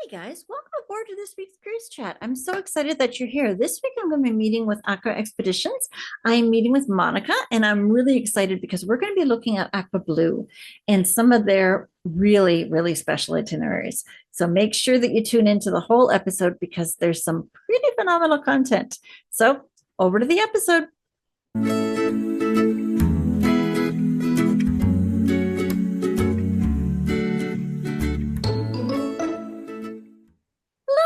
Hey guys, welcome aboard to this week's cruise chat. I'm so excited that you're here. This week I'm going to be meeting with Aqua Expeditions. I'm meeting with Monica, and I'm really excited because we're going to be looking at Aqua Blu and some of their really, really special itineraries. So make sure that you tune into the whole episode because there's some pretty phenomenal content. So over to the episode.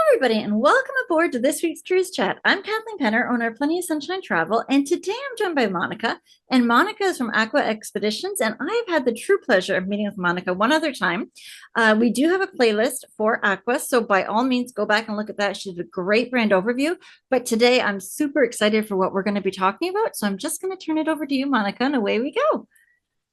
Everybody, and welcome aboard to this week's cruise chat. I'm Kathleen Penner, owner of Plenty of Sunshine Travel, and today I'm joined by Monica. And Monica is from Aqua Expeditions, and I've had the true pleasure of meeting with Monica one other time. We do have a playlist for Aqua, so by all means, go back and look at that. She did a great brand overview. But today, I'm super excited for what we're going to be talking about. So I'm just going to turn it over to you, Monica, and away we go.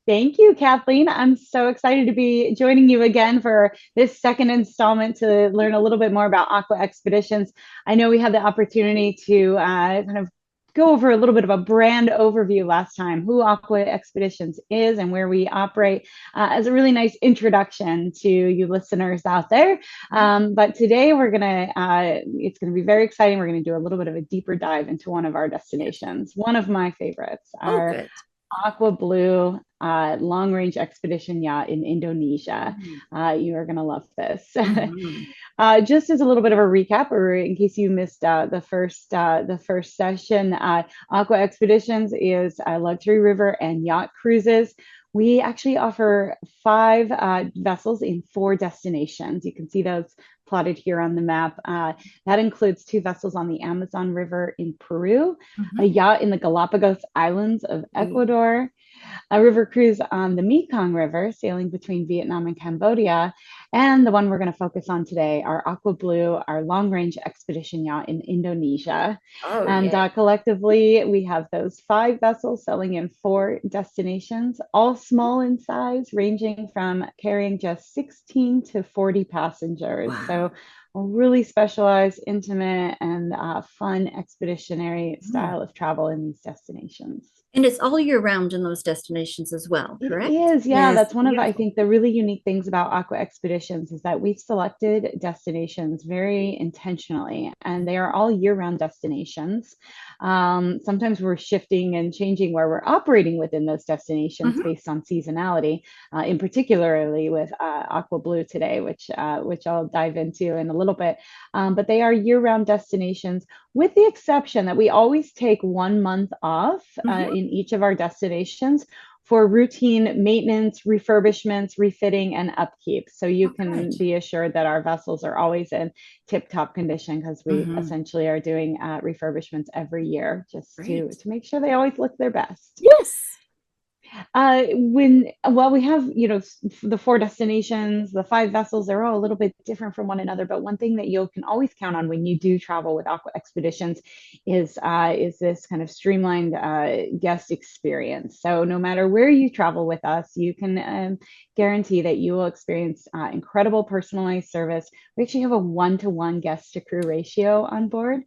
Thank you, Kathleen. I'm so excited to be joining you again for this second installment to learn a little bit more about Aqua Expeditions. I know we had the opportunity to kind of go over a little bit of a brand overview last time, who Aqua Expeditions is and where we operate, as a really nice introduction to you listeners out there. But today it's gonna be very exciting. We're gonna do a little bit of a deeper dive into one of our destinations, one of my favorites, Oh, our good. Aqua Blu long range expedition yacht in Indonesia. You are going to love this. Mhm. Just as a little bit of a recap, or in case you missed the first session, Aqua Expeditions is luxury river and yacht cruises. We actually offer five vessels in four destinations. You can see those plotted here on the map. That includes two vessels on the Amazon River in Peru, a Mhm. yacht in the Galapagos Islands of Ooh. Ecuador, a river cruise on the Mekong River, sailing between Vietnam and Cambodia, and the one we're going to focus on today, our Aqua Blu, our long range expedition yacht in Indonesia. Oh, And yeah. collectively, we have those five vessels sailing in four destinations, all small in size, ranging from carrying just 16 to 40 passengers. Wow. So a really specialized, intimate, and fun expeditionary Mm. style of travel in these destinations. And it's all year round in those destinations as well, It correct? is, yeah. Yes, That's one of, I beautiful. think, the really unique things about Aqua Expeditions is that we've selected destinations very intentionally, and they are all year-round destinations. Sometimes we're shifting and changing where we're operating within those destinations Mhm. based on seasonality, in particularly with Aqua Blu today, which I'll dive into in a little bit. But they are year-round destinations, with the exception that we always take 1 month off Mhm. in each of our destinations for routine maintenance, refurbishments, refitting, and upkeep. So you Oh, good. can be assured that our vessels are always in tip-top condition because we Mhm. essentially are doing refurbishments every year just to Great. make sure they always look their best. Yes. We have, the four destinations, the five vessels, they're all a little bit different from one another. But one thing that you can always count on when you do travel with Aqua Expeditions is this kind of streamlined guest experience. So no matter where you travel with us, you can guarantee that you will experience incredible personalized service. We actually have a one-to-one guest to crew ratio on board.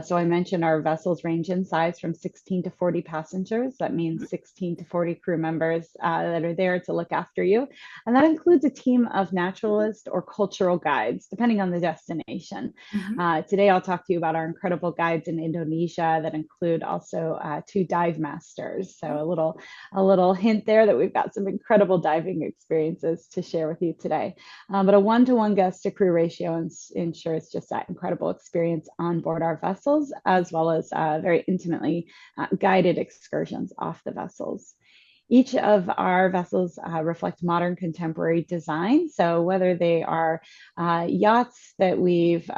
So I mentioned our vessels range in size from 16 to 40 passengers. That Mhm. means 16 to 40 crew members that are there to look after you. And that includes a team of naturalists or cultural guides, depending on the destination. Mhm. Today, I'll talk to you about our incredible guides in Indonesia that include also two dive masters. So a little hint there that we've got some incredible diving experiences to share with you today. But a one-to-one guest to crew ratio ensures just that incredible experience on board our vessels, as well as very intimately guided excursions off the vessels. Each of our vessels reflect modern contemporary design. So whether they are yachts that we've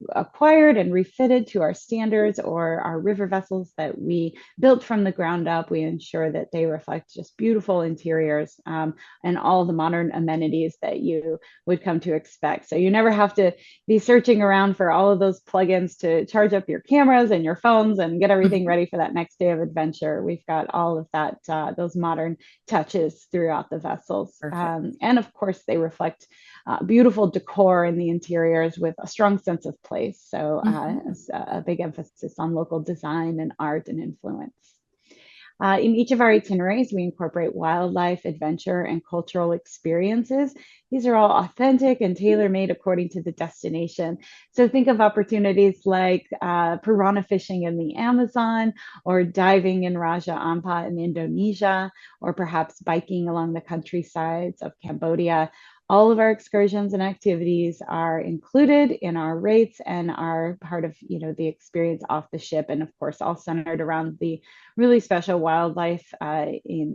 acquired and refitted to our standards or our river vessels that we built from the ground up, we ensure that they reflect just beautiful interiors and all the modern amenities that you would come to expect. So you never have to be searching around for all of those plugins to charge up your cameras and your phones and get everything Mhm. ready for that next day of adventure. We've got all of that, those modern touches throughout the vessels. Perfect. And of course, they reflect beautiful decor in the interiors with a strong sense of place. So Mhm. a big emphasis on local design and art and influence. In each of our itineraries, we incorporate wildlife, adventure, and cultural experiences. These are all authentic and tailor-made according to the destination. So think of opportunities like piranha fishing in the Amazon, or diving in Raja Ampat in Indonesia, or perhaps biking along the countrysides of Cambodia. All of our excursions and activities are included in our rates and are part of, the experience off the ship, and of course all centered around the really special wildlife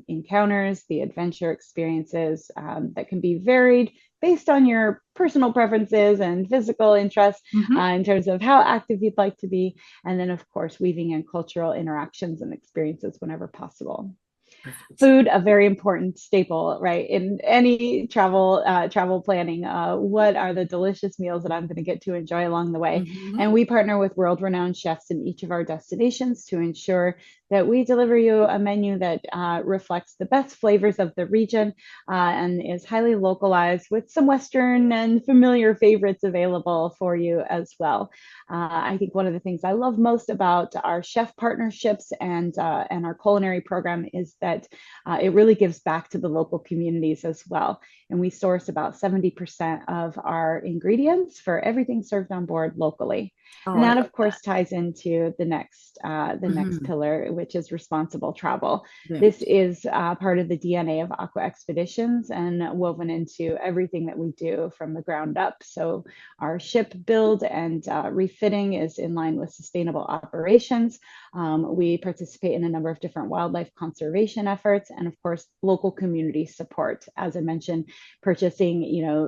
encounters, the adventure experiences that can be varied based on your personal preferences and physical interests in terms of how active you'd like to be, and then of course weaving in cultural interactions and experiences whenever possible. Perfect. Food, a very important staple, right? In any travel planning, what are the delicious meals that I'm going to get to enjoy along the way? And we partner with world-renowned chefs in each of our destinations to ensure that we deliver you a menu that reflects the best flavors of the region and is highly localized with some Western and familiar favorites available for you as well. I think one of the things I love most about our chef partnerships and our culinary program is that it really gives back to the local communities as well. And we source about 70% of our ingredients for everything served on board locally. Oh, and that, of course, ties into the next pillar, which is responsible travel. Yeah. This is part of the DNA of Aqua Expeditions and woven into everything that we do from the ground up. So our ship build and refitting is in line with sustainable operations. We participate in a number of different wildlife conservation efforts, and of course, local community support. As I mentioned, purchasing,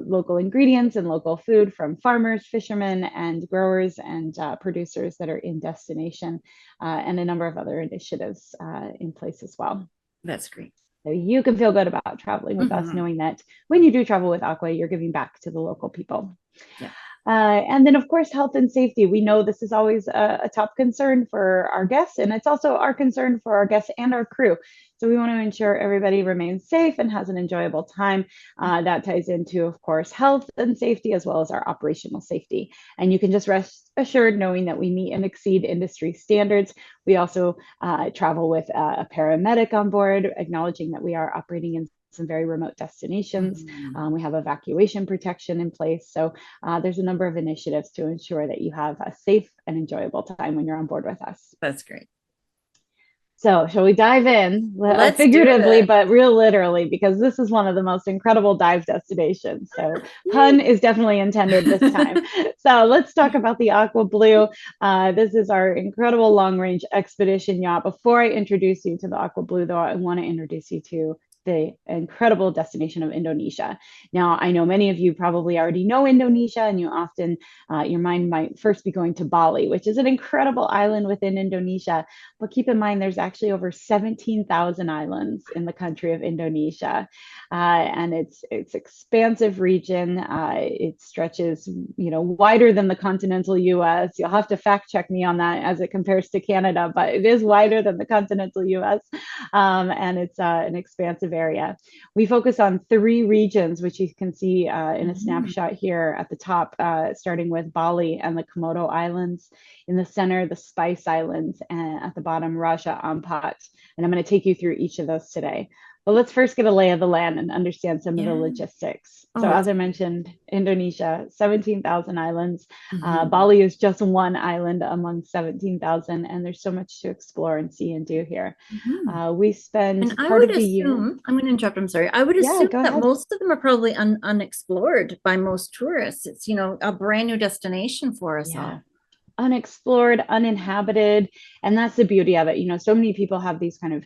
local ingredients and local food from farmers, fishermen, and growers and producers that are in destination, and a number of other initiatives in place as well. That's great. So you can feel good about traveling with us, knowing that when you do travel with Aqua, you're giving back to the local people. Yeah. And then, of course, health and safety. We know this is always a top concern for our guests, and it's also our concern for our guests and our crew. So we want to ensure everybody remains safe and has an enjoyable time. That ties into, of course, health and safety, as well as our operational safety. And you can just rest assured knowing that we meet and exceed industry standards. We also travel with a paramedic on board, acknowledging that we are operating in some very remote destinations. We have evacuation protection in place. So there's a number of initiatives to ensure that you have a safe and enjoyable time when you're on board with us. That's great. So shall we dive in? Let's figuratively, but real literally, because this is one of the most incredible dive destinations. So pun is definitely intended this time. So let's talk about the Aqua Blu. This is our incredible long-range expedition yacht. Before I introduce you to the Aqua Blu, though, I want to introduce you to the incredible destination of Indonesia. Now, I know many of you probably already know Indonesia, and you often, your mind might first be going to Bali, which is an incredible island within Indonesia. But keep in mind, there's actually over 17,000 islands in the country of Indonesia. And it's expansive region. It stretches, wider than the continental US. You'll have to fact check me on that as it compares to Canada, but it is wider than the continental US. And it's an expansive area. We focus on 3 regions, which you can see in a snapshot here at the top, starting with Bali and the Komodo Islands. In the center, the Spice Islands, and at the bottom, Raja Ampat. And I'm going to take you through each of those today. But let's first get a lay of the land and understand some of the logistics. So as I mentioned, Indonesia, 17,000 islands. Bali is just one island among 17,000, and there's so much to explore and see and do here. We spend part of the year. I'm going to interrupt. I'm sorry. I would assume that most of them are probably unexplored by most tourists. It's, a brand new destination for us all. Unexplored, uninhabited. And that's the beauty of it. So many people have these kind of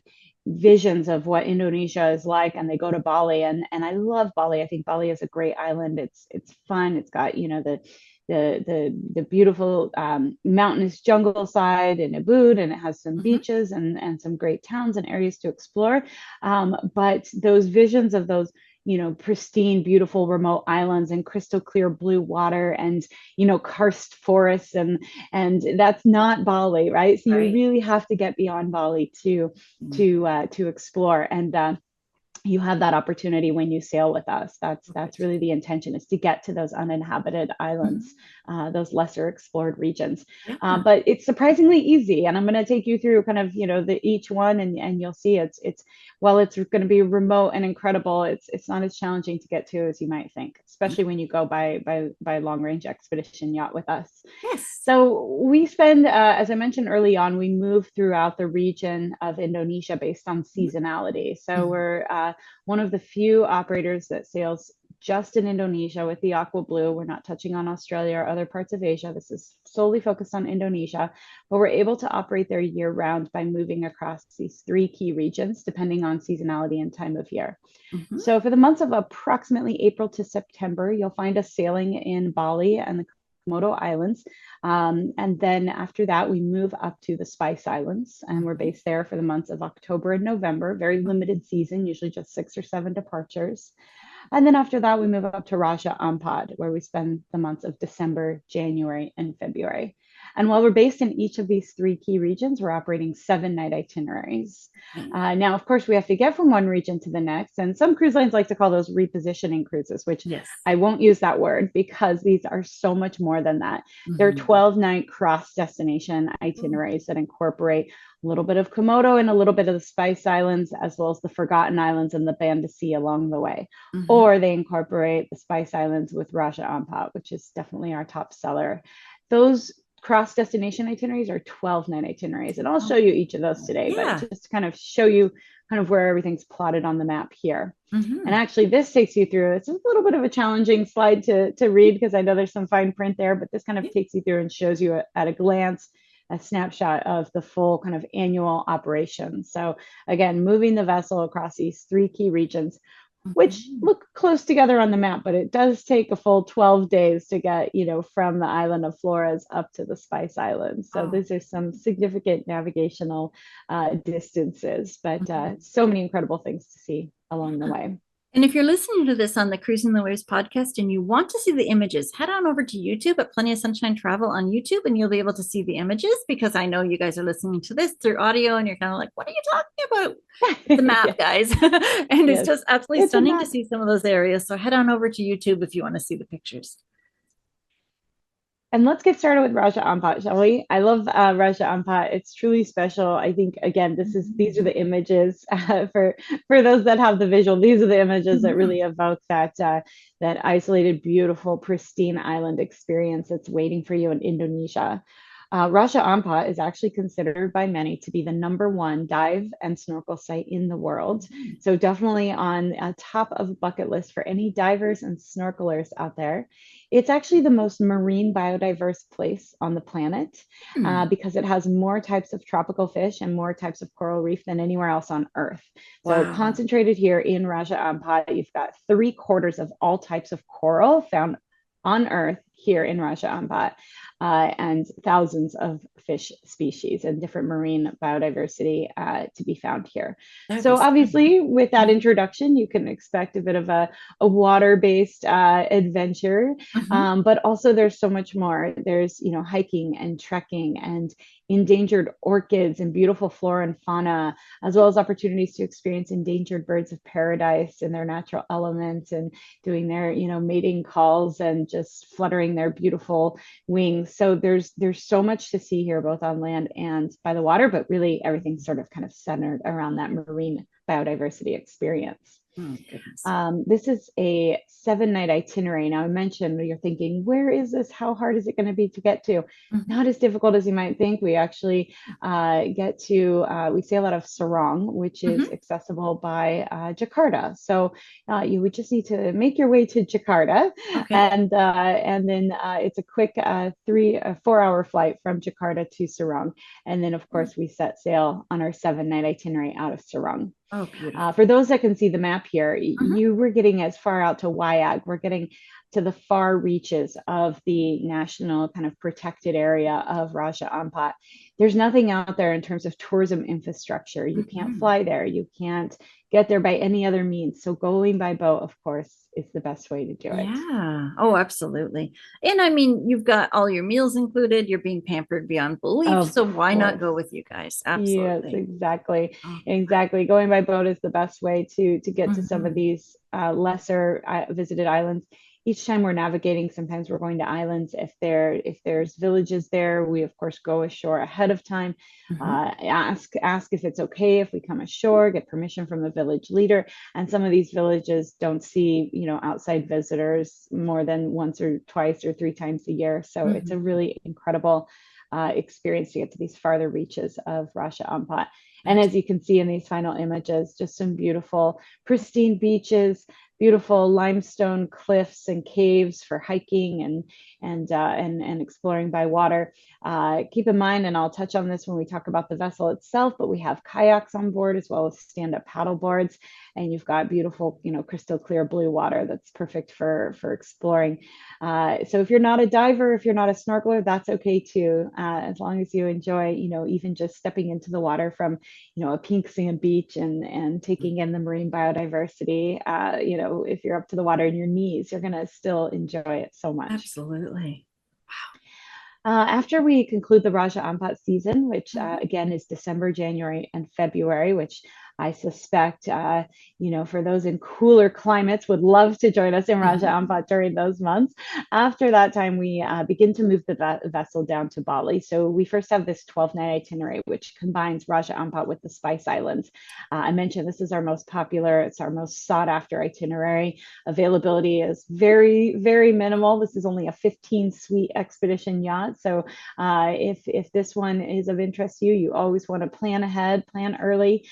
visions of what Indonesia is like, and they go to Bali, and I love Bali. I think Bali is a great island. It's fun. It's got the beautiful mountainous jungle side in Ubud, and it has some beaches and some great towns and areas to explore. But those visions of those pristine, beautiful remote islands and crystal clear blue water and, karst forests. And that's not Bali, right? So you really have to get beyond Bali to explore. And you have that opportunity when you sail with us. That's really the intention, is to get to those uninhabited islands, those lesser explored regions. Yeah. But it's surprisingly easy, and I'm going to take you through kind of, each one, and you'll see it's while it's going to be remote and incredible, it's not as challenging to get to as you might think, especially when you go by long range expedition yacht with us. Yes. So we spend, as I mentioned early on, we move throughout the region of Indonesia based on seasonality. So we're one of the few operators that sails just in Indonesia with the Aqua Blu. We're not touching on Australia or other parts of Asia. This is solely focused on Indonesia, but we're able to operate there year round by moving across these 3 key regions, depending on seasonality and time of year. So for the months of approximately April to September, you'll find us sailing in Bali and the Komodo Islands. And then after that, we move up to the Spice Islands, and we're based there for the months of October and November. Very limited season, usually just 6 or 7 departures. And then after that, we move up to Raja Ampat, where we spend the months of December, January, and February. And while we're based in each of these 3 key regions, we're operating 7-night itineraries. Now, of course, we have to get from one region to the next. And some cruise lines like to call those repositioning cruises, which I won't use that word, because these are so much more than that. They're 12-night cross-destination itineraries that incorporate a little bit of Komodo and a little bit of the Spice Islands, as well as the Forgotten Islands and the Banda Sea along the way. Or they incorporate the Spice Islands with Raja Ampat, which is definitely our top seller. Those cross-destination itineraries are 12-night itineraries, and I'll show you each of those today, but just to kind of show you kind of where everything's plotted on the map here. And actually, this takes you through, it's a little bit of a challenging slide to read, because I know there's some fine print there, but this kind of takes you through and shows you at a glance a snapshot of the full kind of annual operation. So again, moving the vessel across these 3 key regions, which look close together on the map, but it does take a full 12 days to get, from the island of Flores up to the Spice Islands. So these are some significant navigational distances, but so many incredible things to see along the way. And if you're listening to this on the Cruising the Waves podcast and you want to see the images, head on over to YouTube at Plenty of Sunshine Travel on YouTube, and you'll be able to see the images, because I know you guys are listening to this through audio and you're kind of like, what are you talking about? The map, guys. And it's just absolutely stunning to see some of those areas. So head on over to YouTube if you want to see the pictures. And let's get started with Raja Ampat, shall we? I love Raja Ampat. It's truly special. I think, again, these are the images for those that have the visual. These are the images that really evoke that isolated, beautiful, pristine island experience that's waiting for you in Indonesia. Raja Ampat is actually considered by many to be the #1 dive and snorkel site in the world. So definitely on top of a bucket list for any divers and snorkelers out there. It's actually the most marine biodiverse place on the planet because it has more types of tropical fish and more types of coral reef than anywhere else on Earth. So concentrated here in Raja Ampat, you've got 3/4 of all types of coral found on Earth here in Raja Ampat. And thousands of fish species and different marine biodiversity to be found here. So obviously, with that introduction, you can expect a bit of a water-based adventure, but also there's so much more. There's, hiking and trekking and endangered orchids and beautiful flora and fauna, as well as opportunities to experience endangered birds of paradise in their natural element and doing their, mating calls and just fluttering their beautiful wings. So there's so much to see here, both on land and by the water, but really everything's sort of kind of centered around that marine biodiversity experience. This is a 7-night itinerary. Now, I mentioned, you're thinking, where is this? How hard is it going to be to get to? Not as difficult as you might think. We actually we sail out of Sorong, which is accessible by Jakarta. So you would just need to make your way to Jakarta, and then it's a quick 4-hour flight from Jakarta to Sorong. And then, of course, we set sail on our 7-night itinerary out of Sorong. For those that can see the map here, you were getting as far out to Wayag. We're getting to the far reaches of the national kind of protected area of Raja Ampat. There's nothing out there in terms of tourism infrastructure. You can't fly there. You can't get there by any other means. So going by boat, of course, is the best way to do it. Yeah. Oh, absolutely. And I mean, you've got all your meals included. You're being pampered beyond belief. Of So why not course. go with you guys? Yes, Absolutely. exactly. Oh, Exactly. Going by boat is the best way to get to some of mhm. these lesser visited islands. Each time we're navigating, sometimes we're going to islands. If there's villages there, we of course go ashore ahead of time. Mhm. Ask if it's okay if we come ashore, get permission from the village leader. And some of these villages don't see, outside visitors more than once or twice or three times a year. So it's a Mhm. really incredible experience to get to these farther reaches of Raja Ampat. And as you can see in these final images, just some beautiful, pristine beaches, beautiful limestone cliffs and caves for hiking and exploring by water. Keep in mind, and I'll touch on this when we talk about the vessel itself, but we have kayaks on board as well as stand-up paddle boards, and you've got beautiful, crystal clear blue water that's perfect for exploring. So if you're not a diver, if you're not a snorkeler, that's okay too, as long as you enjoy, even just stepping into the water from, a pink sand beach and taking in the marine biodiversity. If you're up to the water in your knees, you're gonna still enjoy it so much. Absolutely. After we conclude the Raja Ampat season, which Mhm. again is December, January, and February, which I suspect, for those in cooler climates would love to join us in Raja Mhm. Ampat during those months. After that time, we begin to move the vessel down to Bali. So we first have this 12-night itinerary, which combines Raja Ampat with the Spice Islands. I mentioned this is our most popular, it's our most sought after itinerary. Availability is very, very minimal. This is only a 15-suite expedition yacht. So if this one is of interest to you, you always want to plan ahead, plan early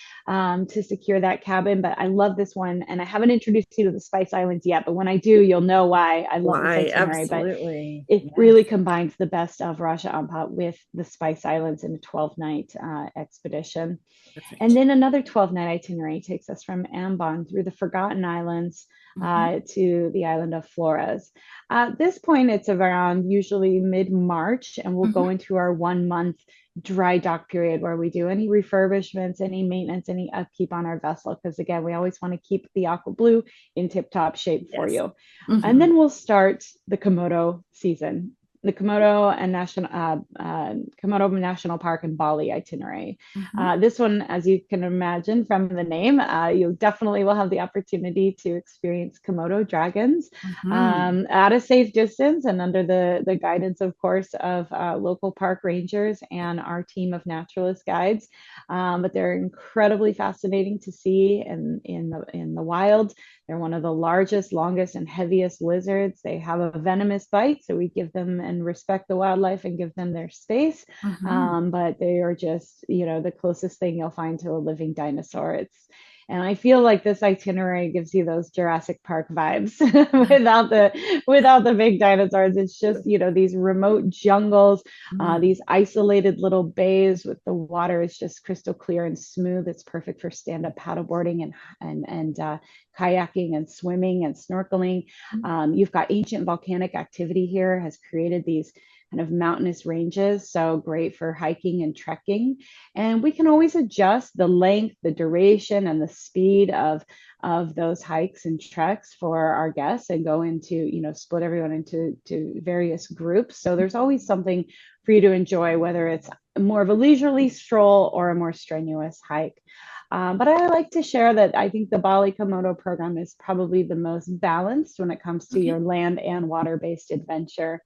to secure that cabin. But I love this one, and I haven't introduced you to the Spice Islands yet, but when I do, you'll know why I love this Why? itinerary. But Absolutely. it Yes. really combines the best of Raja Ampat with the Spice Islands in a 12-night expedition. And Perfect. then another 12-night itinerary takes us from Ambon through the Forgotten Islands Mhm. to the island of Flores. At this point, it's around usually mid-March, and we'll go Mhm. into our 1 month dry dock period where we do any refurbishments, any maintenance, any upkeep on our vessel. Because again, we always want to keep the Aqua Blu in tip-top shape for Yes. you. And Mhm. then we'll start the Komodo season, the Komodo National Park and Bali itinerary. Mhm. This one, as you can imagine from the name, you definitely will have the opportunity to experience Komodo dragons Mhm. at a safe distance and under the guidance, of course, of local park rangers and our team of naturalist guides. But they're incredibly fascinating to see in the wild. They're one of the largest, longest, and heaviest lizards. They have a venomous bite, so we give them and respect the wildlife and give them their space. Mhm. But they are just, the closest thing you'll find to a living dinosaur. And I feel like this itinerary gives you those Jurassic Park vibes without the big dinosaurs. It's just, these remote jungles, Mhm. these isolated little bays with the water is just crystal clear and smooth. It's perfect for stand-up paddleboarding and kayaking and swimming and snorkeling. You've got ancient volcanic activity here has created these kind of mountainous ranges, so great for hiking and trekking. And we can always adjust the length, the duration, and the speed of those hikes and treks for our guests and go into, split everyone into various groups. So there's always something for you to enjoy, whether it's more of a leisurely stroll or a more strenuous hike. But I like to share that I think the Bali Komodo program is probably the most balanced when it comes to Okay. your land and water-based adventure.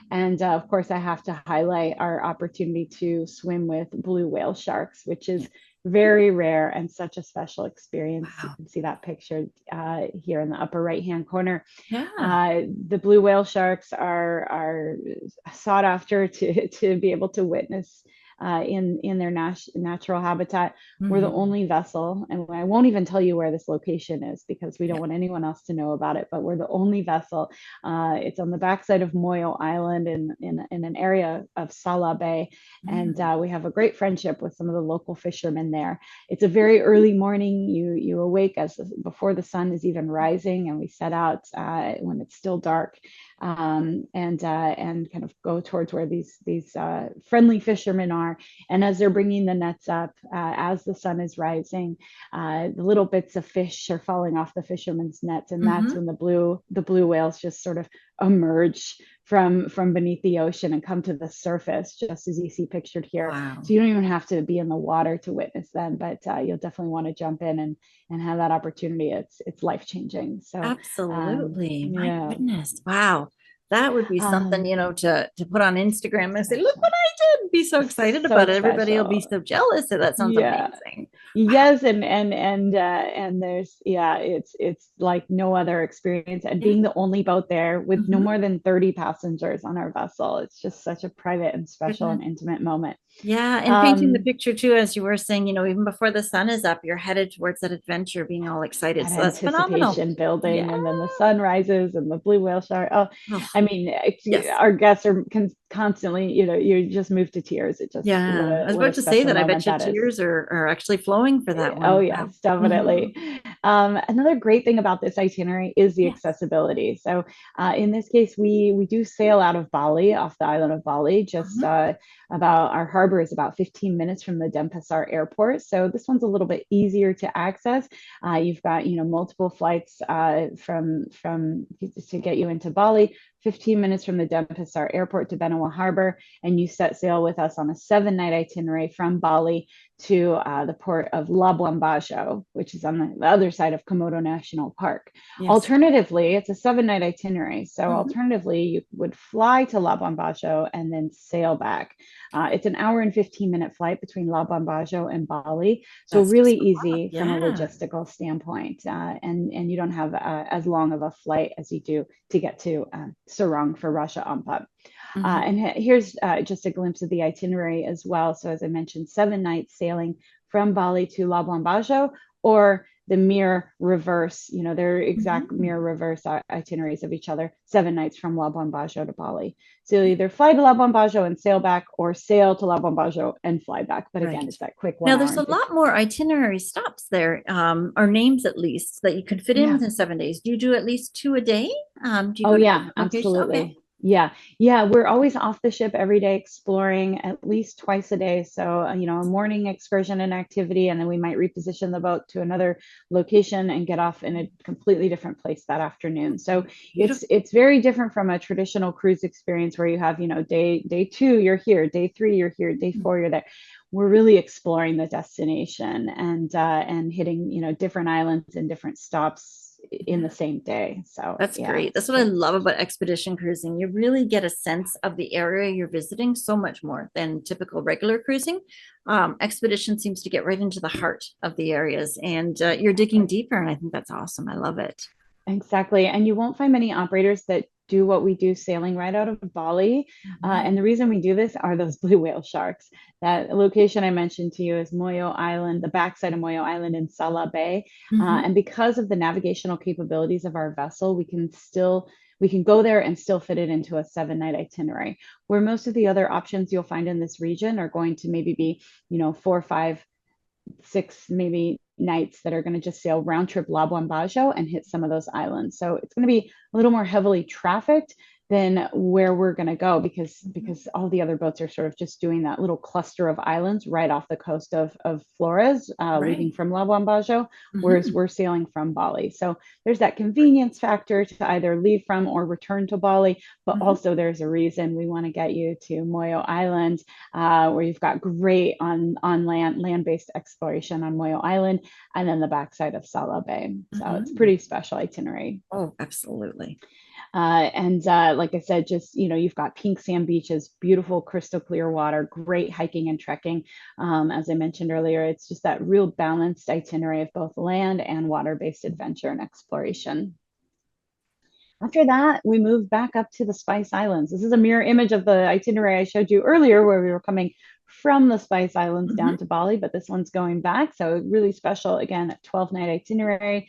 And of course, I have to highlight our opportunity to swim with blue whale sharks, which Yeah. is very rare and such a special experience. You Wow. can see that pictured here in the upper right-hand corner. Yeah. The blue whale sharks are sought after to be able to witness in their natural habitat. We're the Mhm. only vessel, and I won't even tell you where this location is because we don't want anyone else to know about it, but we're the only vessel. It's on the backside of Moyo Island in an area of Sala Bay. And Mm. we have a great friendship with some of the local fishermen there. It's a very early morning. You awake before the sun is even rising, and we set out when it's still dark, and kind of go towards where these friendly fishermen are. And as they're bringing the nets up, as the sun is rising, the little bits of fish are falling off the fishermen's nets, and that's Mhm. when the blue whales just sort of emerge from beneath the ocean and come to the surface, just as you see pictured here. Wow. So you don't even have to be in the water to witness them, but you'll definitely want to jump in and have that opportunity. It's life changing. So Absolutely. My yeah. goodness. Wow. That would be something, Um, to put on Instagram and say, look what special. I did. Be so excited So about it. Everybody will be special. so jealous. So that sounds Yeah. amazing. Yes, and there's it's like no other experience. And Yeah. being the only boat there with no Mhm. more than 30 passengers on our vessel, it's just such a private and special Goodness. and intimate moment. Yeah, and painting the Um, picture too, as you were saying, even before the sun is up, you're headed towards that adventure, being all excited. that So that's phenomenal. anticipation Yeah. building, and then the sun rises and the blue whale shark. Oh, Oh, I mean, yes. our guests are constantly, you just move to tears. It just Yeah. I was what a about to say special that I moment bet you that is. tears are actually flowing for that Oh, one. Wow. yes, Mhm. definitely. Another great thing about this itinerary is the Yes. accessibility. So, in this case, we do sail out of Bali, off the island of Bali. Just Mhm. about our harbor is about 15 minutes from the Denpasar airport. So this one's a little bit easier to access. You've got multiple flights from to get you into Bali. 15 minutes from the Denpasar airport to Benawa Harbor, and you set sail with us on a 7-night itinerary from Bali to the port of Labuan Bajo, which is on the other side of Komodo National Park. Yes. Alternatively, it's a 7-night itinerary. So Mhm. alternatively, you would fly to Labuan Bajo and then sail back. It's an hour and 15-minute flight between Labuan Bajo and Bali. So That's really just a lot. easy from a Yeah. logistical standpoint. And you don't have as long of a flight as you do to get to Sarong for Russia Ampat. Mhm. And here's just a glimpse of the itinerary as well. So as I mentioned, 7 nights sailing from Bali to Labuan Bajo, or the mirror reverse, they're exact Mhm. mirror reverse itineraries of each other, 7 nights from Labuan Bajo to Bali. So you'll either fly to Labuan Bajo and sail back, or sail to Labuan Bajo and fly back. But again, Right. it's that quick Now, 1 hour there's and a 15. lot more itinerary stops there, or names at least, that you could fit in Yeah. within 7 days. Do you do at least two a day? Do you Oh go to yeah, different locations? Okay. absolutely. Yeah. Yeah, we're always off the ship every day exploring at least twice a day. So, a morning excursion and activity, and then we might reposition the boat to another location and get off in a completely different place that afternoon. So, Beautiful. it's very different from a traditional cruise experience where you have, day 2 you're here, day 3 you're here, day 4 you're there. We're really exploring the destination and hitting, different islands and different stops in the same day. So That's yeah, great. That's what I love about expedition cruising. You really get a sense of the area you're visiting so much more than typical regular cruising. Expedition seems to get right into the heart of the areas, and you're digging exactly. deeper. And I think that's awesome. I love it. Exactly. And you won't find many operators that do what we do sailing right out of Bali. And the reason we do this are those blue whale sharks. That location I mentioned to you is Moyo Island, the backside of Moyo Island in Sala Bay. Mhm. And because of the navigational capabilities of our vessel, we can go there and still fit it into a 7-night itinerary. Where most of the other options you'll find in this region are going to maybe be, 4, 5, 6 maybe nights that are going to just sail round trip Labuan Bajo and hit some of those islands. So it's going to be a little more heavily trafficked than where we're going to go, because all the other boats are sort of just doing that little cluster of islands right off the coast of FLORES, leaving Right. from Labuan Bajo, whereas Mhm. we're sailing from Bali. So there's that convenience factor to either leave from or return to Bali, but Mhm. also there's a reason we want to get you to Moyo Island, where you've got great on land based exploration on Moyo Island, and then the backside of Sala Bay. So it's Mhm. pretty special itinerary. Oh, absolutely. And like I said, just you've got pink sand beaches, beautiful crystal clear water, great hiking and trekking. As I mentioned earlier, it's just that real balanced itinerary of both land and water-based adventure and exploration. After that, we moved back up to the Spice Islands. This is a mirror image of the itinerary I showed you earlier, where we were coming from the Spice Islands Mhm. down to Bali, but this one's going back. So really special, again, a 12-night itinerary,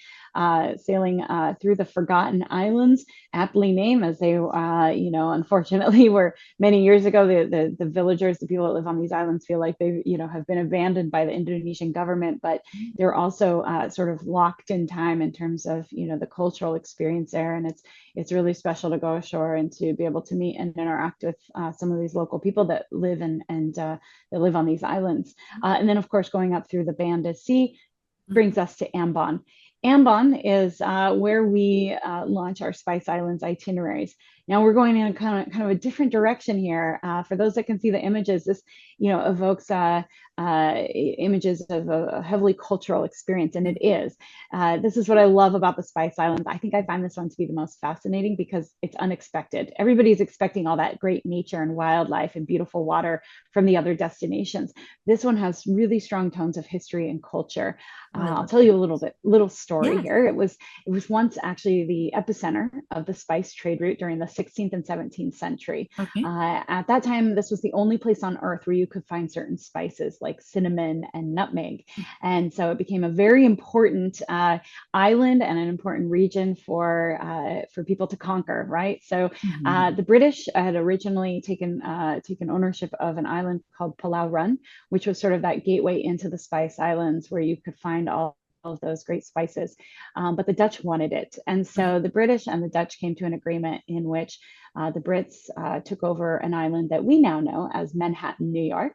sailing through the Forgotten Islands, aptly named as they, unfortunately were many years ago, the villagers, the people that live on these islands feel like they, have been abandoned by the Indonesian government, but they're also sort of locked in time in terms of, the cultural experience there. And it's really special to go ashore and to be able to meet and interact with some of these local people that live that live on these islands. And then, of course, going up through the Banda Sea brings us to Ambon. Ambon is where we launch our Spice Islands itineraries. Now we're going in a kind of a different direction here. For those that can see the images, this evokes images of a heavily cultural experience, and it is. This is what I love about the Spice Islands. I think I find this one to be the most fascinating because it's unexpected. Everybody's expecting all that great nature and wildlife and beautiful water from the other destinations. This one has really strong tones of history and culture. Oh, I I'll love tell you it. a little story Yeah. here. It was once actually the epicenter of the spice trade route during the 16th and 17th century. Okay. At that time, this was the only place on earth where you could find certain spices like cinnamon and nutmeg, and so it became a very important island and an important region for people to conquer. Right. So Mhm. the British had originally taken ownership of an island called Palau Run, which was sort of that gateway into the Spice Islands where you could find all of those great spices. But the Dutch wanted it. And so the British and the Dutch came to an agreement in which the Brits took over an island that we now know as Manhattan, New York,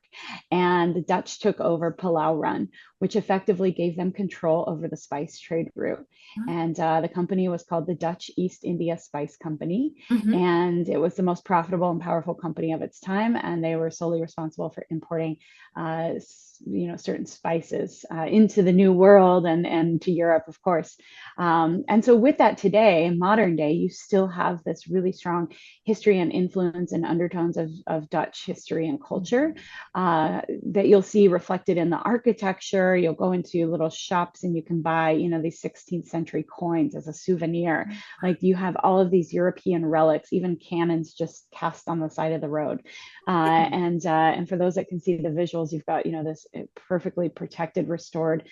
and the Dutch took over Palau Run, which effectively gave them control over the spice trade route. And the company was called the Dutch East India Spice Company, Mhm. and it was the most profitable and powerful company of its time. And they were solely responsible for importing certain spices into the New World and to Europe, of course. And so with that today, modern day, you still have this really strong history and influence and undertones of Dutch history and culture that you'll see reflected in the architecture. You'll go into little shops and you can buy, these 16th century coins as a souvenir. Like you have all of these European relics, even cannons just cast on the side of the road. And for those that can see the visuals, you've got this perfectly protected, restored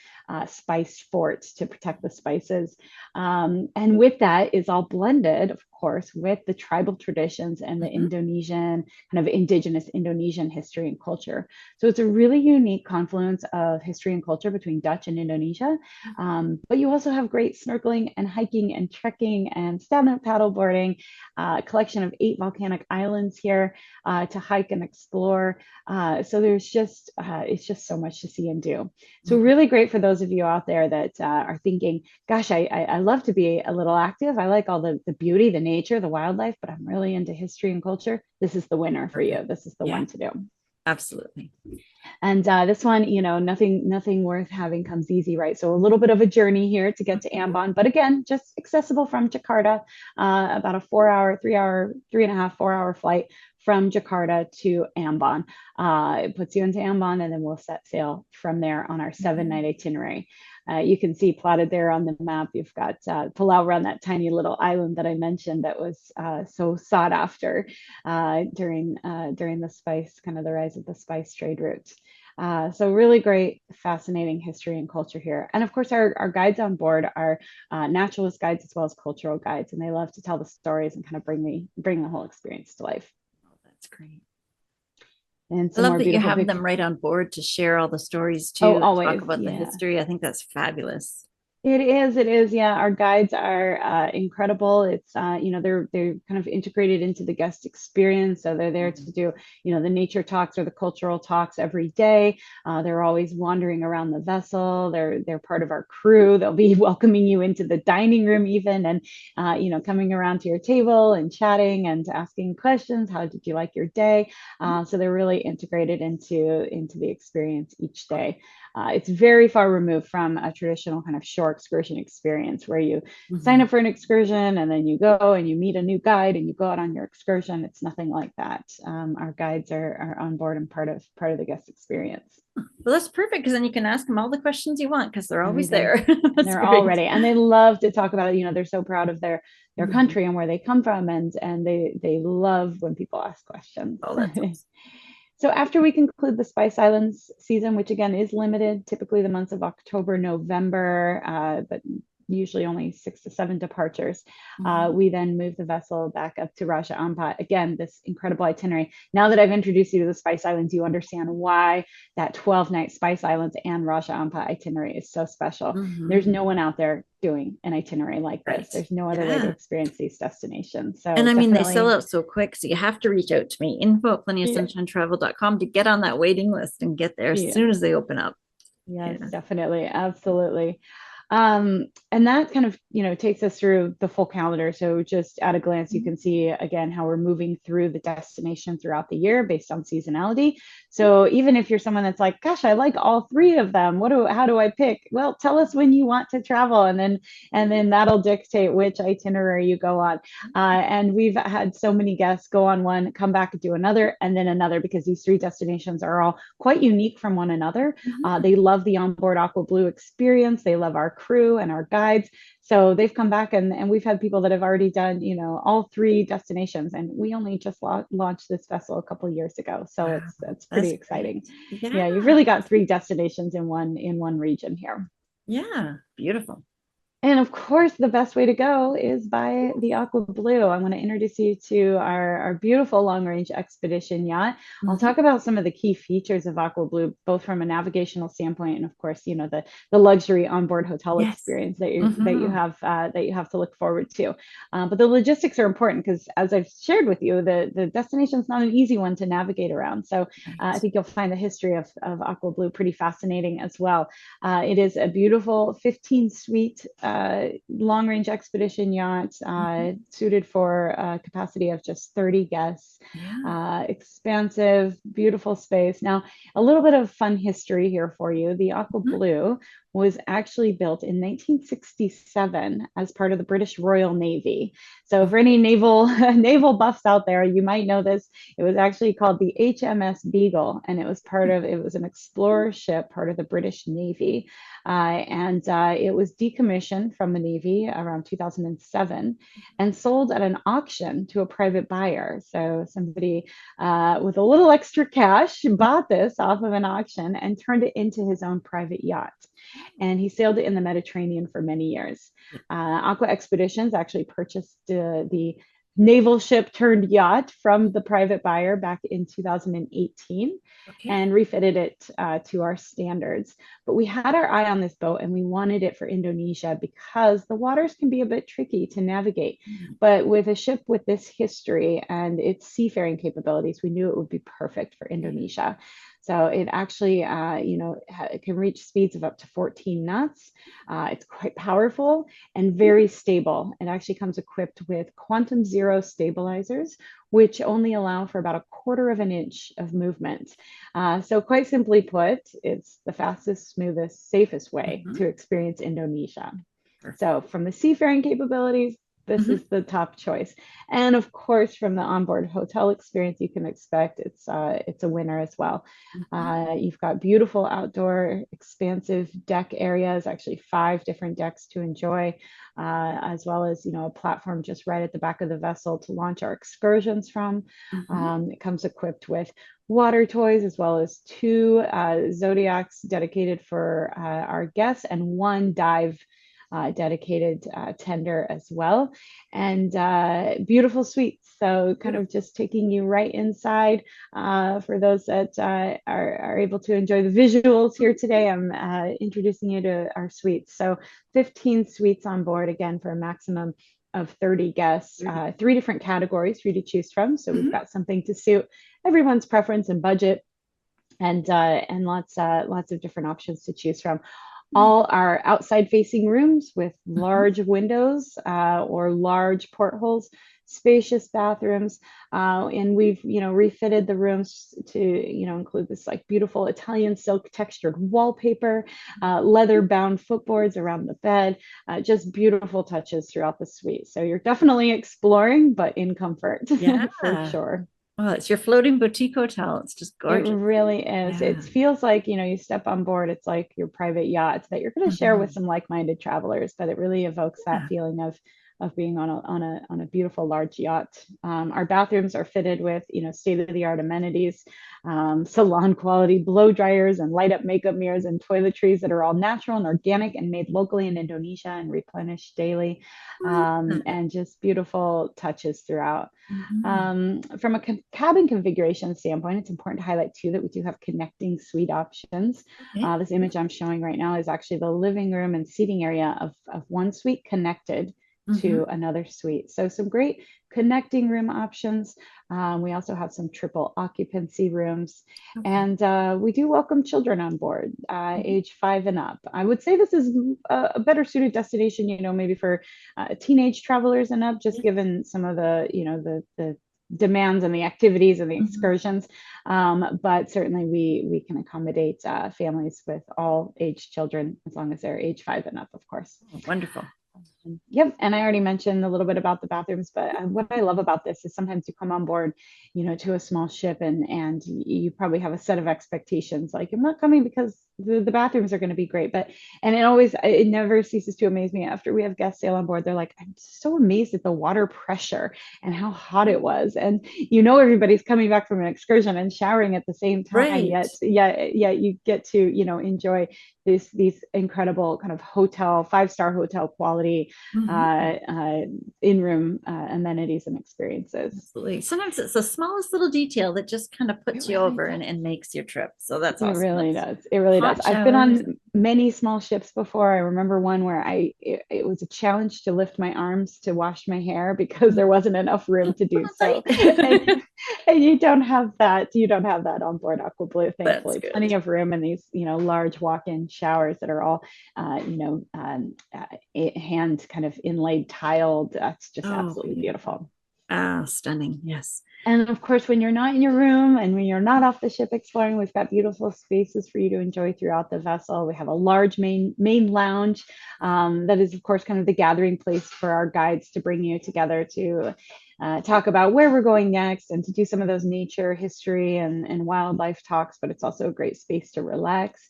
spice fort to protect the spices. And with that is all blended, of course, with the tribal traditions and the Mhm. Indonesian kind of indigenous Indonesian history and culture. So it's a really unique confluence of history and culture between Dutch and Indonesia. But you also have great snorkeling and hiking and trekking and stand-up paddleboarding, a collection of 8 volcanic islands here to hike and explore. So it's just so much to see and do. So Mhm. really great for those of you out there that are thinking, gosh, I love to be a little active. I like all the beauty, the nature, the wildlife, but I'm really into history and culture. This is the winner for you. Perfect. This is the Yeah, one to do. absolutely. And this one, nothing worth having comes easy, right? So a little bit of a journey here to get to Mhm. Ambon, but again, just accessible from Jakarta, about a 4 hour, 3 hour, 3.5, 4 hour flight from Jakarta to Ambon. It puts you into Ambon, and then we'll set sail from there on our 7-night itinerary. You can see plotted there on the map, you've got Palau Run, that tiny little island that I mentioned that was so sought after during the spice, kind of the rise of the spice trade route. So really great, fascinating history and culture here. And of course, our guides on board are naturalist guides as well as cultural guides, and they love to tell the stories and kind of bring the whole experience to life. Oh, that's great. And I some love more that you beautiful have pic. them right on board to share all the stories Oh, too and talk always, about the yeah. history. I think that's fabulous. It is. Yeah, our guides are incredible. It's they're kind of integrated into the guest experience, so they're there to do the nature talks or the cultural talks every day. They're always wandering around the vessel. They're part of our crew. They'll be welcoming you into the dining room even, and coming around to your table and chatting and asking questions. How did you like your day? So they're really integrated into the experience each day. It's very far removed from a traditional kind of shore excursion experience where you sign Mhm. up for an excursion and then you go and you meet a new guide and you go out on your excursion. It's nothing like that. Our guides are on board and part of the guest experience. Well, that's perfect because then you can ask them all the questions you want because they're always Everything. there. And That's they're all great. ready. And they love to talk about it. They're so proud of their Mhm. country and where they come from. And they love when people ask questions. Oh, that's awesome. So after we conclude the Spice Islands season, which again is limited, typically the months of October, November, but usually only 6 to 7 departures. We then move the vessel back up to Raja Ampat. Again, this incredible itinerary. Now that I've introduced you to the Spice Islands, you understand why that 12-night Spice Islands and Raja Ampat itinerary is so special. There's no one out there doing an itinerary like this. Right. There's no other way to experience these destinations. So And I mean, they definitely, sell out so quick. So you have to reach out to me, yeah, info@plentyofsunshinetravel.com to get on that waiting list and get there as yeah. soon as they open up. Yes, Yeah. definitely. Absolutely. And that kind of, takes us through the full calendar. So just at a glance, you can see again how we're moving through the destination throughout the year based on seasonality. So even if you're someone that's like, gosh, I like all three of them, how do I pick? Well, tell us when you want to travel, and then that'll dictate which itinerary you go on. And we've had so many guests go on one, come back and do another, and then another, because these three destinations are all quite unique from one another. They love the onboard Aqua Blu experience. They love our crew and our guides. So they've come back, and we've had people that have already done, all three destinations. And we only just launched this vessel a couple of years ago. So Wow, it's pretty that's exciting. great. Yeah, you've Yeah. really got three destinations in one region here. Yeah. Beautiful. And of course, the best way to go is by the Aqua Blu. I want to introduce you to our beautiful long range expedition yacht. I'll talk about some of the key features of Aqua Blu, both from a navigational standpoint and, of course, the luxury onboard hotel Yes. experience that you have to look forward to. But the logistics are important because, as I've shared with you, the destination is not an easy one to navigate around. So I Right. think you'll find the history of Aqua Blu pretty fascinating as well. It is a beautiful 15 suite long range expedition yacht, suited for a capacity of just 30 guests. Yeah. Expansive, beautiful space. Now, a little bit of fun history here for you. The Aqua Blu was actually built in 1967 as part of the British Royal Navy. So for any naval buffs out there, you might know this. It was actually called the HMS Beagle, and it was an explorer ship, part of the British Navy. And it was decommissioned from the Navy around 2007 and sold at an auction to a private buyer. So somebody with a little extra cash bought this off of an auction and turned it into his own private yacht. And he sailed it in the Mediterranean for many years. Aqua Expeditions actually purchased the naval ship turned yacht from the private buyer back in 2018 Okay. and refitted it to our standards. But we had our eye on this boat, and we wanted it for Indonesia because the waters can be a bit tricky to navigate. But with a ship with this history and its seafaring capabilities, we knew it would be perfect for Indonesia. So it actually, it can reach speeds of up to 14 knots. It's quite powerful and very stable. It actually comes equipped with quantum zero stabilizers, which only allow for about a quarter of an inch of movement. So quite simply put, it's the fastest, smoothest, safest way to experience Indonesia. Perfect. So from the seafaring capabilities, this is the top choice. And of course, from the onboard hotel experience, you can expect it's a winner as well. You've got beautiful outdoor, expansive deck areas, actually 5 different decks to enjoy, as well as a platform just right at the back of the vessel to launch our excursions from. It comes equipped with water toys, as well as 2 Zodiacs dedicated for our guests, and 1 dive dedicated tender as well, and beautiful suites. So kind of just taking you right inside. For those that are able to enjoy the visuals here today, I'm introducing you to our suites. So 15 suites on board, again, for a maximum of 30 guests, 3 different categories for you to choose from. So we've got something to suit everyone's preference and budget, and lots of different options to choose from. All are outside facing rooms with large windows or large portholes, spacious bathrooms. And we've, refitted the rooms to, include this like beautiful Italian silk textured wallpaper, leather bound footboards around the bed, just beautiful touches throughout the suite. So you're definitely exploring, but in comfort. Yeah. For sure. Oh, it's your floating boutique hotel. It's just It gorgeous. really is. Yeah. It feels like, you step on board, it's like your private yacht that you're going to share with some like-minded travelers, but it really evokes that feeling of being on a beautiful large yacht. Our bathrooms are fitted with, state-of-the-art amenities, salon quality blow dryers and light up makeup mirrors and toiletries that are all natural and organic and made locally in Indonesia and replenished daily, and just beautiful touches throughout. From a cabin configuration standpoint, it's important to highlight too that we do have connecting suite options. Okay. This image I'm showing right now is actually the living room and seating area of one suite connected to another suite. So some great connecting room options. We also have some triple occupancy rooms, and we do welcome children on board, age 5 and up. I would say this is a better suited destination, maybe for teenage travelers and up, just given some of the, the demands and the activities and the excursions. But certainly we can accommodate families with all age children as long as they're age 5 and up, of course. Oh, wonderful. Yep. And I already mentioned a little bit about the bathrooms, but what I love about this is sometimes you come on board, to a small ship and you probably have a set of expectations. Like, I'm not coming because the bathrooms are going to be great, and it never ceases to amaze me after we have guests sail on board. They're like, I'm so amazed at the water pressure and how hot it was. And, everybody's coming back from an excursion and showering at the same time. Right. Yet you get to, enjoy these incredible kind of 5-star hotel quality in-room amenities and experiences. Absolutely. Sometimes it's the smallest little detail that just kind of puts you over and makes your trip. So that's awesome. It really does. It really does. I've been on many small ships before. I remember one where it was a challenge to lift my arms to wash my hair because there wasn't enough room to do so. And you don't have that. You don't have that on board Aqua Blu, thankfully. Plenty of room in these, large walk-in showers that are all, hand kind of inlaid tiled. That's just absolutely beautiful. Stunning. Yes. And of course, when you're not in your room and when you're not off the ship exploring, we've got beautiful spaces for you to enjoy throughout the vessel. We have a large main lounge that is, of course, kind of the gathering place for our guides to bring you together to talk about where we're going next and to do some of those nature, history, and wildlife talks. But it's also a great space to relax.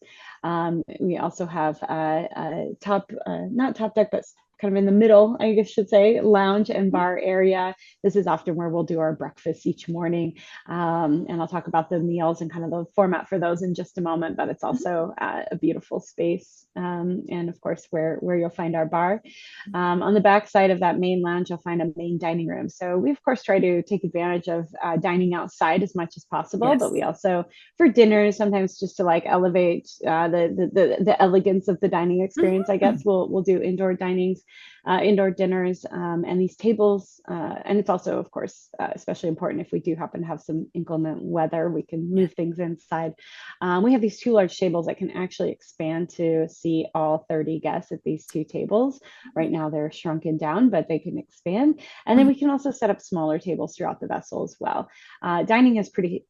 We also have not top deck, but kind of in the middle, I guess should say, lounge and bar area. This is often where we'll do our breakfast each morning. And I'll talk about the meals and kind of the format for those in just a moment, but it's also a beautiful space. And of course, where you'll find our bar. On the back side of that main lounge, you'll find a main dining room. So we, of course, try to take advantage of dining outside as much as possible, but we also, for dinners, sometimes just to like elevate the elegance of the dining experience, I guess, we'll do indoor dinings. Indoor dinners and these tables. And it's also, of course, especially important if we do happen to have some inclement weather, we can move things inside. We have these 2 large tables that can actually expand to see all 30 guests at these 2 tables. Right now they're shrunken down, but they can expand. And then we can also set up smaller tables throughout the vessel as well. Dining is pretty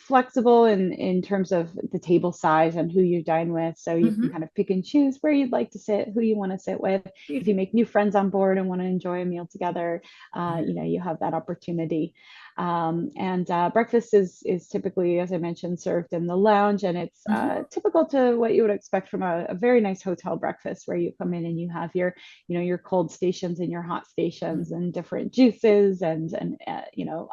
flexible in terms of the table size and who you dine with. So you can kind of pick and choose where you'd like to sit, who you want to sit with. If you make new friends on board and want to enjoy a meal together, you have that opportunity. And breakfast is typically, as I mentioned, served in the lounge, and it's typical to what you would expect from a very nice hotel breakfast, where you come in and you have your cold stations and your hot stations and different juices and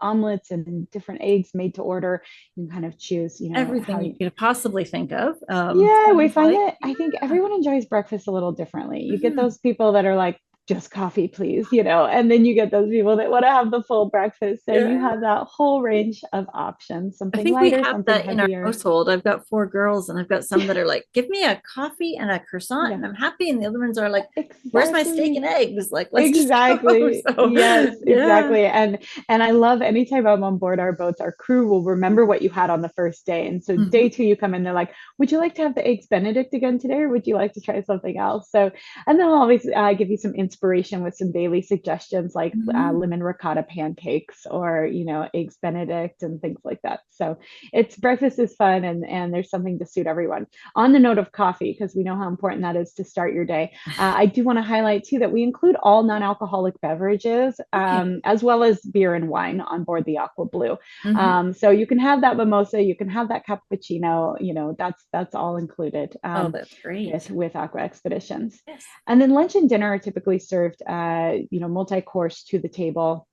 omelets and different eggs made to order. You can kind of choose, everything you could possibly think of. We find that I think everyone enjoys breakfast a little differently. You get those people that are like, just coffee, please, and then you get those people that want to have the full breakfast. So you have that whole range of options, something lighter, we have something that heavier. In our household. I've got 4 girls and I've got some that are like, give me a coffee and a croissant and I'm happy. And the other ones are like, where's my steak and eggs? Like, let's exactly. Just go. So, yes, exactly. And I love anytime I'm on board our boats, our crew will remember what you had on the first day. And so day 2, you come in, they're like, would you like to have the eggs Benedict again today? Or would you like to try something else? So, and then I'll always give you some inspiration with some daily suggestions like lemon ricotta pancakes or eggs Benedict and things like that. So breakfast is fun and there's something to suit everyone. On the note of coffee, because we know how important that is to start your day, I do want to highlight too that we include all non-alcoholic beverages as well as beer and wine on board the Aqua Blu. So you can have that mimosa, you can have that cappuccino, that's all included. That's great. With Aqua Expeditions. Yes. And then lunch and dinner are typically always served, multi-course to the table,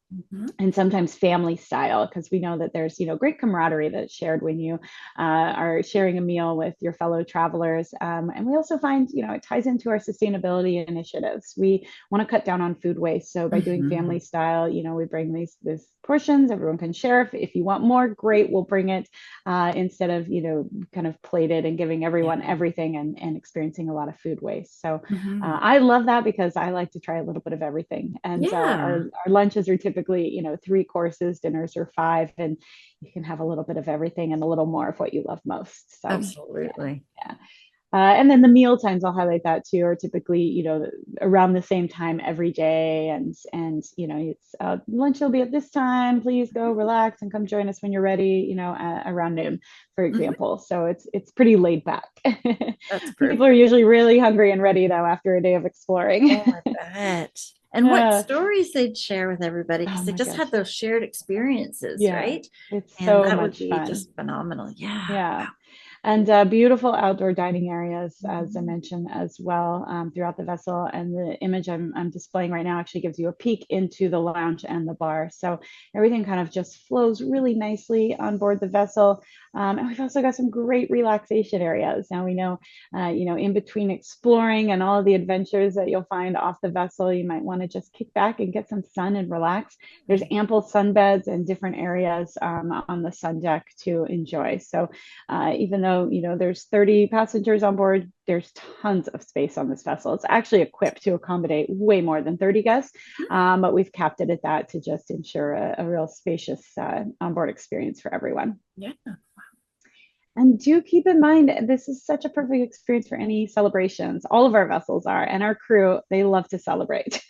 and sometimes family style, because we know that there's great camaraderie that's shared when you are sharing a meal with your fellow travelers. And we also find it ties into our sustainability initiatives. We want to cut down on food waste, so by doing family style, we bring these portions, everyone can share. If you want more, great, we'll bring it, instead of kind of plated and giving everyone everything and experiencing a lot of food waste. So I love that, because I like to try a little bit of everything. And our lunches are typically 3 courses, dinners are 5, and you can have a little bit of everything and a little more of what you love most. So absolutely. yeah. And then the meal times, I'll highlight that too, are typically, around the same time every day. And it's lunch will be at this time. Please go relax and come join us when you're ready, around noon, for example. So it's pretty laid back. That's People are usually really hungry and ready though after a day of exploring. Oh, I bet. And what stories they'd share with everybody, because they just had those shared experiences, right? It's and so that much would be fun. just phenomenal. Yeah. And beautiful outdoor dining areas, as I mentioned, as well, throughout the vessel. And the image I'm displaying right now actually gives you a peek into the lounge and the bar. So everything kind of just flows really nicely on board the vessel. And we've also got some great relaxation areas. Now we know, in between exploring and all of the adventures that you'll find off the vessel, you might want to just kick back and get some sun and relax. There's ample sunbeds and different areas on the sun deck to enjoy. So even though there's 30 passengers on board, there's tons of space on this vessel. It's actually equipped to accommodate way more than 30 guests, but we've capped it at that to just ensure a real spacious onboard experience for everyone. Yeah. And do keep in mind, this is such a perfect experience for any celebrations. All of our vessels are, and our crew, they love to celebrate.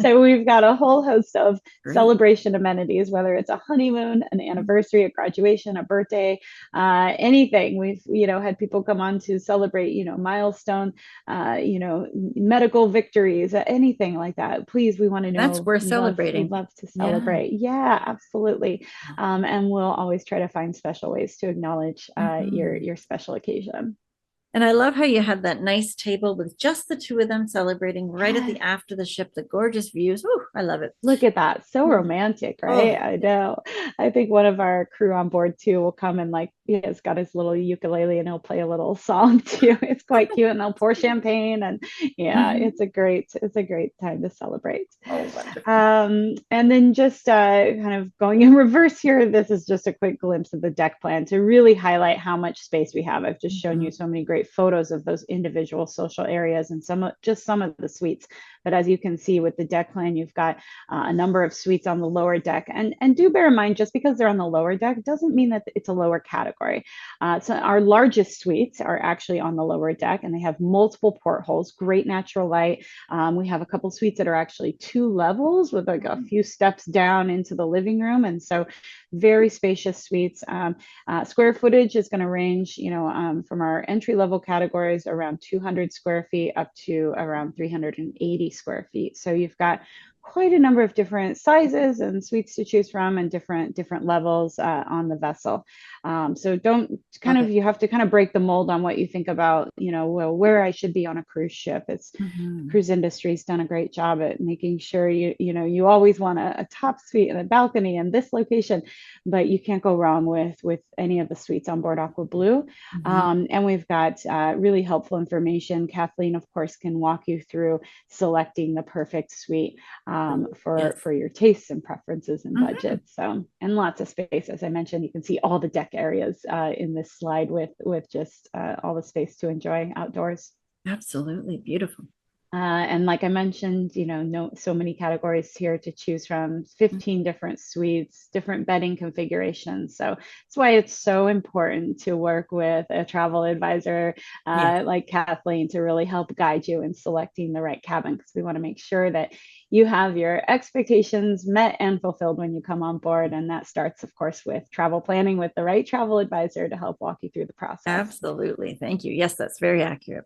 So we've got a whole host of celebration amenities, whether it's a honeymoon, an anniversary, a graduation, a birthday, anything. We've, had people come on to celebrate, milestone, medical victories, anything like that. Please, we want to know. That's worth celebrating. We'd love to celebrate. Yeah, absolutely. And we'll always try to find special ways to acknowledge your special occasion. And I love how you had that nice table with just the 2 of them celebrating right at the aft of the ship, the gorgeous views. Ooh, I love it. Look at that. So romantic, right? Oh. I know. I think one of our crew on board too will come and he's got his little ukulele and he'll play a little song too. It's quite cute, and they'll pour champagne, and it's a great time to celebrate. And then just kind of going in reverse here, this is just a quick glimpse of the deck plan to really highlight how much space we have. I've just shown you so many great photos of those individual social areas and some of the suites. But as you can see with the deck plan, you've got a number of suites on the lower deck. And do bear in mind, just because they're on the lower deck doesn't mean that it's a lower category. So our largest suites are actually on the lower deck, and they have multiple portholes, great natural light. We have a couple suites that are actually 2 levels with a few steps down into the living room. And so very spacious suites. Square footage is going to range, from our entry level categories around 200 square feet up to around 380 square feet. So you've got quite a number of different sizes and suites to choose from, and different levels on the vessel. So you have to kind of break the mold on what you think about, where I should be on a cruise ship. It's cruise industry's done a great job at making sure you always want a top suite and a balcony and this location, but you can't go wrong with any of the suites on board Aqua Blu. And we've got really helpful information. Kathleen, of course, can walk you through selecting the perfect suite for your tastes and preferences and budgets. So, and lots of space. As I mentioned, you can see all the deck areas in this slide with just all the space to enjoy outdoors. Absolutely beautiful. And like I mentioned, so many categories here to choose from, 15 different suites, different bedding configurations. So that's why it's so important to work with a travel advisor like Kathleen to really help guide you in selecting the right cabin, because we want to make sure that you have your expectations met and fulfilled when you come on board. And that starts, of course, with travel planning with the right travel advisor to help walk you through the process. Absolutely. Thank you. Yes, that's very accurate.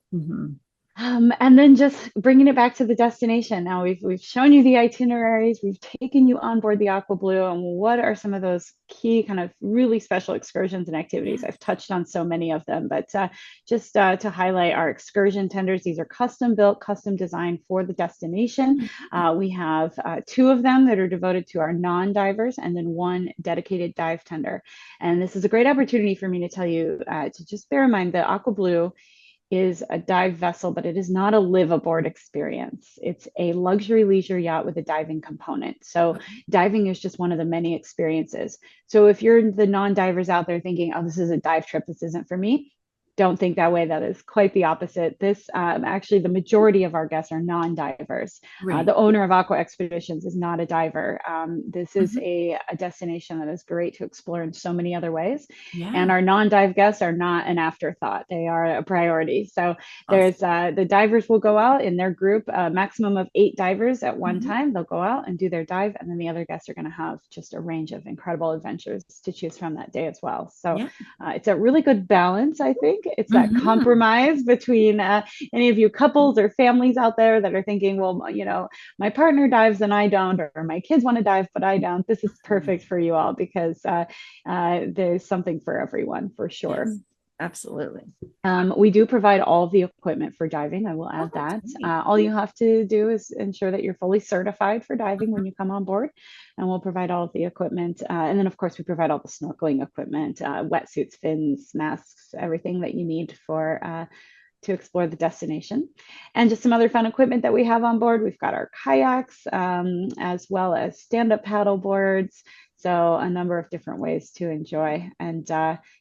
And then just bringing it back to the destination. Now we've shown you the itineraries, we've taken you on board the Aqua Blu, and what are some of those key kind of really special excursions and activities? I've touched on so many of them, but just to highlight our excursion tenders, these are custom built, custom designed for the destination. We have two of them that are devoted to our non-divers, and then one dedicated dive tender. And this is a great opportunity for me to tell you to just bear in mind that Aqua Blu is a dive vessel, but it is not a live aboard experience. It's a luxury leisure yacht with a diving component. So diving is just one of the many experiences. So if you're the non-divers out there thinking, oh, this is a dive trip, this isn't for me, don't think that way. That is quite the opposite. This actually, the majority of our guests are non-divers. Right. The owner of Aqua Expeditions is not a diver. This is a destination that is great to explore in so many other ways. Yeah. And our non-dive guests are not an afterthought. They are a priority. So there's the divers will go out in their group, a maximum of 8 divers at one time. They'll go out and do their dive, and then the other guests are going to have just a range of incredible adventures to choose from that day as well. So it's a really good balance, I think. It's that compromise between any of you couples or families out there that are thinking, well, you know, my partner dives and I don't, or my kids want to dive, but I don't. This is perfect for you all because there's something for everyone for sure. Yes. Absolutely. We do provide all of the equipment for diving. I will add that. All you have to do is ensure that you're fully certified for diving when you come on board, and we'll provide all of the equipment. And then, of course, we provide all the snorkeling equipment, wetsuits, fins, masks, everything that you need for to explore the destination. And just some other fun equipment that we have on board. We've got our kayaks, as well as stand-up paddle boards. So a number of different ways to enjoy, and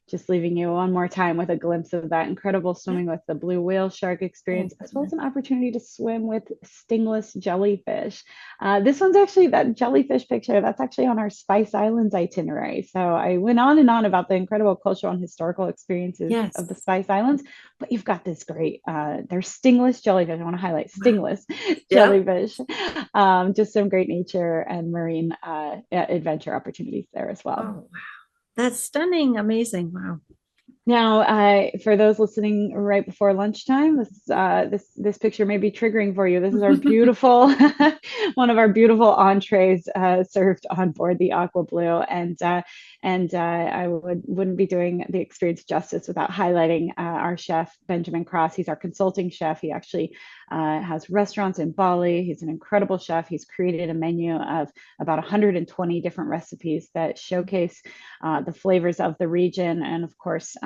just leaving you one more time with a glimpse of that incredible swimming with the blue whale shark experience, as well as an opportunity to swim with stingless jellyfish. This one's actually, that jellyfish picture, that's actually on our Spice Islands itinerary. So I went on and on about the incredible cultural and historical experiences of the Spice Islands, but you've got this great, they're stingless jellyfish. I want to highlight stingless jellyfish. Just some great nature and marine adventure opportunities there as well. Oh, wow. That's stunning. Amazing. Wow. Now, for those listening right before lunchtime, this picture may be triggering for you. This is our beautiful, one of our beautiful entrees served on board the Aqua Blu, and I wouldn't be doing the experience justice without highlighting our chef Benjamin Cross. He's our consulting chef. He actually has restaurants in Bali. He's an incredible chef. He's created a menu of about 120 different recipes that showcase the flavors of the region, and of course,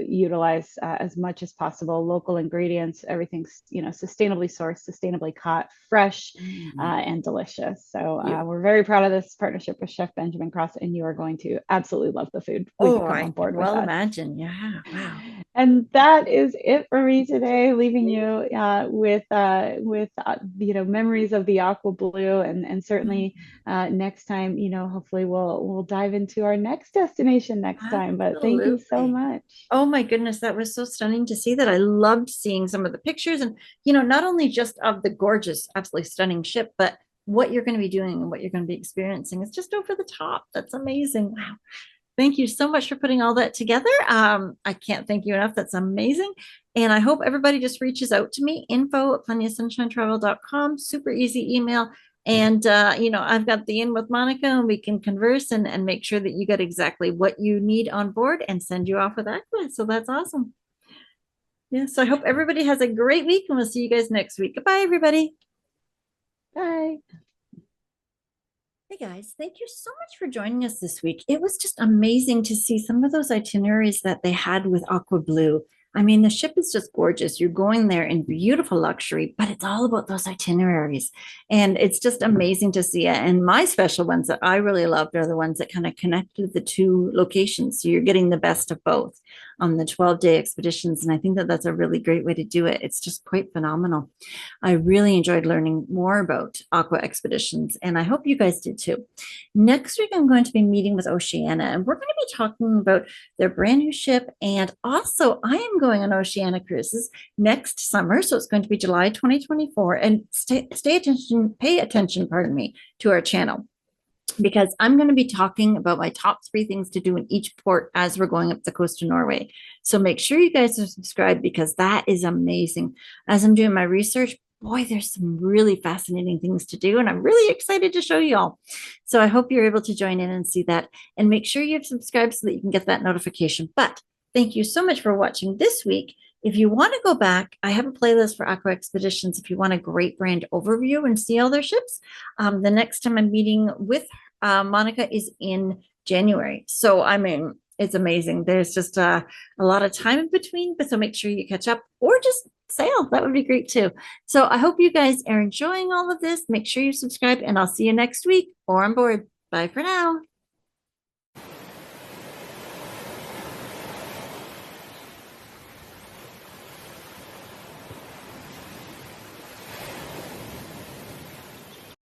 utilize as much as possible local ingredients. Everything's, you know, sustainably sourced, sustainably caught, fresh, and delicious. So we're very proud of this partnership with Chef Benjamin Cross, and you are going to absolutely love the food. I can well imagine. Yeah. Wow. And that is it for me today, leaving you with you know, memories of the Aqua Blu, and certainly next time, you know, hopefully we'll dive into our next destination next time. But thank you so much. Oh my goodness, that was so stunning to see that. I loved seeing some of the pictures, and you know, not only just of the gorgeous, absolutely stunning ship, but what you're going to be doing and what you're going to be experiencing. It's just over the top. That's amazing. Wow. Thank you so much for putting all that together. I can't thank you enough. That's amazing. And I hope everybody just reaches out to me, info@plentyofsunshinetravel.com. Super easy email. And, you know, I've got the in with Monika, and we can converse and make sure that you get exactly what you need on board and send you off with Aqua. So that's awesome. Yeah. So I hope everybody has a great week, and we'll see you guys next week. Goodbye, everybody. Bye. Hey guys, thank you so much for joining us this week. It was just amazing to see some of those itineraries that they had with Aqua Blu. I mean, the ship is just gorgeous. You're going there in beautiful luxury, but it's all about those itineraries. And it's just amazing to see it. And my special ones that I really loved are the ones that kind of connected the two locations. So you're getting the best of both on the 12-day expeditions. And I think that that's a really great way to do it. It's just quite phenomenal. I really enjoyed learning more about Aqua Expeditions, and I hope you guys did too. Next week, I'm going to be meeting with Oceania, and we're going to be talking about their brand new ship. And also, I am going on Oceania cruises next summer. So it's going to be July 2024. And pay attention, pardon me, to our channel. because I'm going to be talking about my top 3 things to do in each port as we're going up the coast of Norway. So make sure you guys are subscribed because that is amazing. As I'm doing my research, boy, there's some really fascinating things to do, and I'm really excited to show you all. So I hope you're able to join in and see that, and make sure you've subscribed so that you can get that notification. But thank you so much for watching this week. If you want to go back, I have a playlist for Aqua Expeditions if you want a great brand overview and see all their ships. The next time I'm meeting with Monika is in January. So, I mean, it's amazing. There's just a lot of time in between, but so make sure you catch up or just sail. That would be great too. So I hope you guys are enjoying all of this. Make sure you subscribe, and I'll see you next week or on board. Bye for now.